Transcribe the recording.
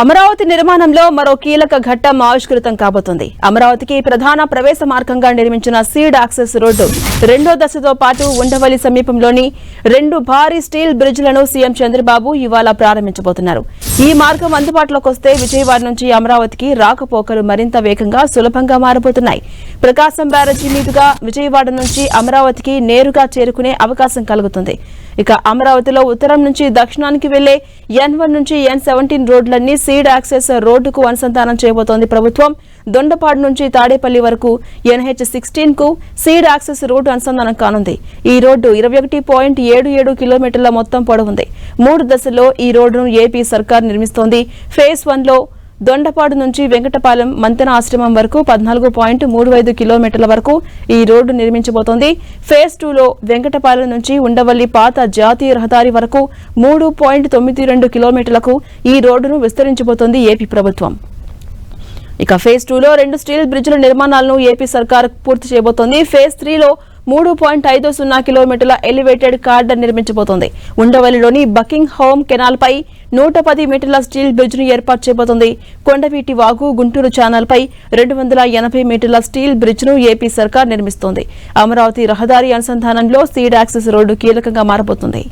అమరావతి నిర్మాణంలో మరో కీలక ఘట్టం ఆవిష్కృతం కాబోతోంది. అమరావతికి ప్రధాన ప్రవేశ మార్గంగా నిర్మించిన సీడ్ యాక్సెస్ రోడ్డు రెండో దశతో పాటు ఉండవల్లి సమీపంలోని 2 భారీ స్టీల్ బ్రిడ్జ్లను సీఎం చంద్రబాబు ఇవాళ ప్రారంభించబోతున్నారు. ఈ మార్గం అందుబాటులోకి వస్తే విజయవాడ నుంచి అమరావతికి రాకపోకలు మరింత వేగంగా సులభంగా మారబోతున్నాయి. ప్రకాశం బ్యారేజీ మీదుగా విజయవాడ నుంచి అమరావతికి నేరుగా చేరుకునే అవకాశం కలుగుతుంది. ఇక అమరావతిలో ఉత్తరం నుంచి దక్షిణానికి వెళ్లే N1 నుంచి N17 రోడ్లన్నీ సీడ్ యాక్సెస్ రోడ్డుకు అనుసంధానం చేయబోతోంది ప్రభుత్వం. దొండపాడు నుంచి తాడేపల్లి వరకు NH16 కు సీడ్ యాక్సెస్ రోడ్డు అనుసంధానం కానుంది. ఈ రోడ్డు 21.77 కిలోమీటర్ల మొత్తం పొడవుంది. 3 దశల్లో ఈ రోడ్డును ఏపీ సర్కార్ నిర్మిస్తోంది. ఫేజ్ 1 లో దొండపాడు నుంచి వెంకటపాలెం మంతెన ఆశ్రమం వరకు 14.35 కిలోమీటర్ల వరకు ఈ రోడ్డు నిర్మించబోతోంది. ఫేజ్ 2 లో వెంకటపాలెం నుంచి ఉండవల్లి పాత జాతీయ రహదారి వరకు 3.92 కిలోమీటర్లకు ఈ రోడ్డును విస్తరించబోతోంది ఏపీ ప్రభుత్వం. ఇక ఫేజ్ 2 లో 2 స్టీల్ బ్రిడ్జ్ల నిర్మాణాలను ఏపీ సర్కార్ పూర్తి చేయబోతోంది. ఫేజ్ 3 లో 3.50 కిలోమీటర్ల ఎలివేటెడ్ కారిడార్ నిర్మించబోతోంది. ఉండవల్లిలోని బకింగ్ హోమ్ కెనాల్ పై 110 మీటర్ల స్టీల్ బ్రిడ్జ్ ను ఏర్పాటు చేయబోతోంది. కొండవీటి వాగు గుంటూరు ఛానల్ పై 280 మీటర్ల స్టీల్ బ్రిడ్జ్ ను ఏపీ సర్కార్ నిర్మిస్తోంది. అమరావతి రహదారి అనుసంధానంలో సీడ్ యాక్సెస్ రోడ్డు కీలకంగా మారబోతుంది.